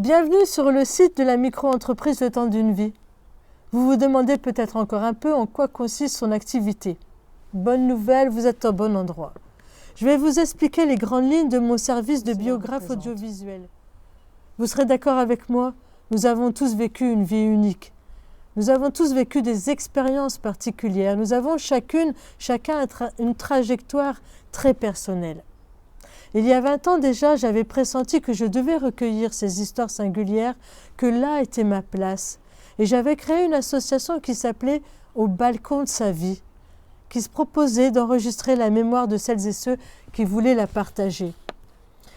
Bienvenue sur le site de la micro-entreprise Le Temps d'une vie. Vous vous demandez peut-être encore un peu en quoi consiste son activité. Bonne nouvelle, vous êtes au bon endroit. Je vais vous expliquer les grandes lignes de mon service de biographe audiovisuel. Vous serez d'accord avec moi, nous avons tous vécu une vie unique. Nous avons tous vécu des expériences particulières. Nous avons chacun une trajectoire très personnelle. Il y a 20 ans déjà, j'avais pressenti que je devais recueillir ces histoires singulières, que là était ma place. Et j'avais créé une association qui s'appelait « Au balcon de sa vie », qui se proposait d'enregistrer la mémoire de celles et ceux qui voulaient la partager.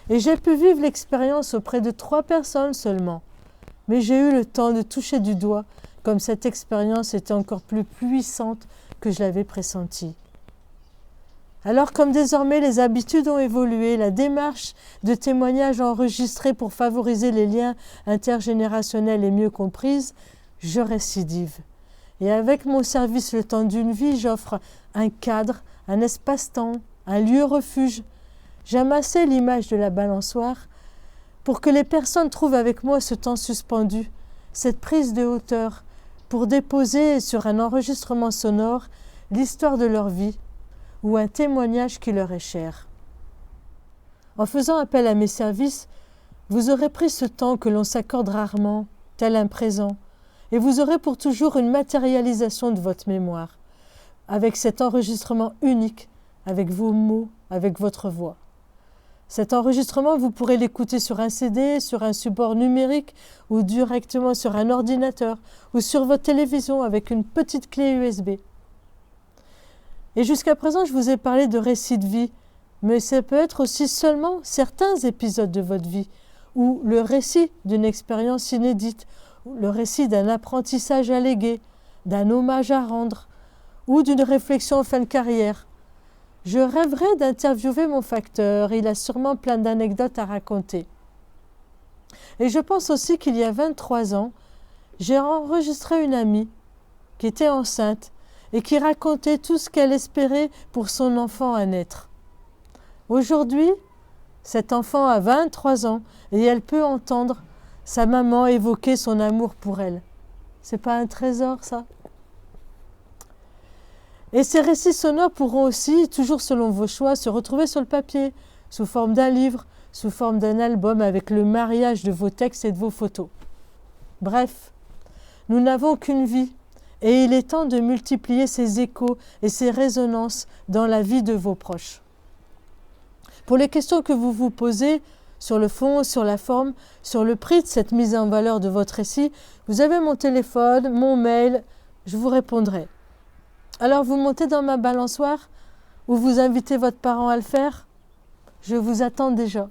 Et j'ai pu vivre l'expérience auprès de 3 personnes seulement. Mais j'ai eu le temps de toucher du doigt, comme cette expérience était encore plus puissante que je l'avais pressentie. Alors comme désormais les habitudes ont évolué, la démarche de témoignage enregistrée pour favoriser les liens intergénérationnels est mieux comprise, je récidive. Et avec mon service Le Temps d'une vie, j'offre un cadre, un espace-temps, un lieu refuge. J'ai amassé l'image de la balançoire pour que les personnes trouvent avec moi ce temps suspendu, cette prise de hauteur, pour déposer sur un enregistrement sonore l'histoire de leur vie, ou un témoignage qui leur est cher. En faisant appel à mes services, vous aurez pris ce temps que l'on s'accorde rarement, tel un présent, et vous aurez pour toujours une matérialisation de votre mémoire, avec cet enregistrement unique, avec vos mots, avec votre voix. Cet enregistrement, vous pourrez l'écouter sur un CD, sur un support numérique, ou directement sur un ordinateur, ou sur votre télévision avec une petite clé USB. Et jusqu'à présent, je vous ai parlé de récits de vie, mais ça peut être aussi seulement certains épisodes de votre vie, ou le récit d'une expérience inédite, ou le récit d'un apprentissage à léguer, d'un hommage à rendre, ou d'une réflexion en fin de carrière. Je rêverais d'interviewer mon facteur, il a sûrement plein d'anecdotes à raconter. Et je pense aussi qu'il y a 23 ans, j'ai enregistré une amie qui était enceinte, et qui racontait tout ce qu'elle espérait pour son enfant à naître. Aujourd'hui, cet enfant a 23 ans et elle peut entendre sa maman évoquer son amour pour elle. C'est pas un trésor, ça? Et ces récits sonores pourront aussi, toujours selon vos choix, se retrouver sur le papier, sous forme d'un livre, sous forme d'un album avec le mariage de vos textes et de vos photos. Bref, nous n'avons qu'une vie. Et il est temps de multiplier ces échos et ces résonances dans la vie de vos proches. Pour les questions que vous vous posez sur le fond, sur la forme, sur le prix de cette mise en valeur de votre récit, vous avez mon téléphone, mon mail, je vous répondrai. Alors vous montez dans ma balançoire ou vous invitez votre parent à le faire? Je vous attends déjà.